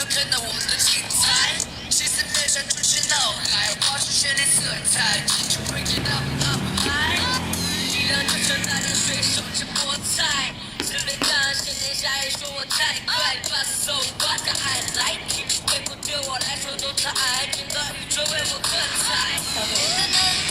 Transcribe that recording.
看到我的精彩。谁在面上主持脑海，画出绚丽色彩，记住 break it up up high。力量就像大量水手着菠菜，这类大现在下雨说我太快，把手抓着 I like it， 天赋对我来说都太爱，整个宇宙为我喝彩。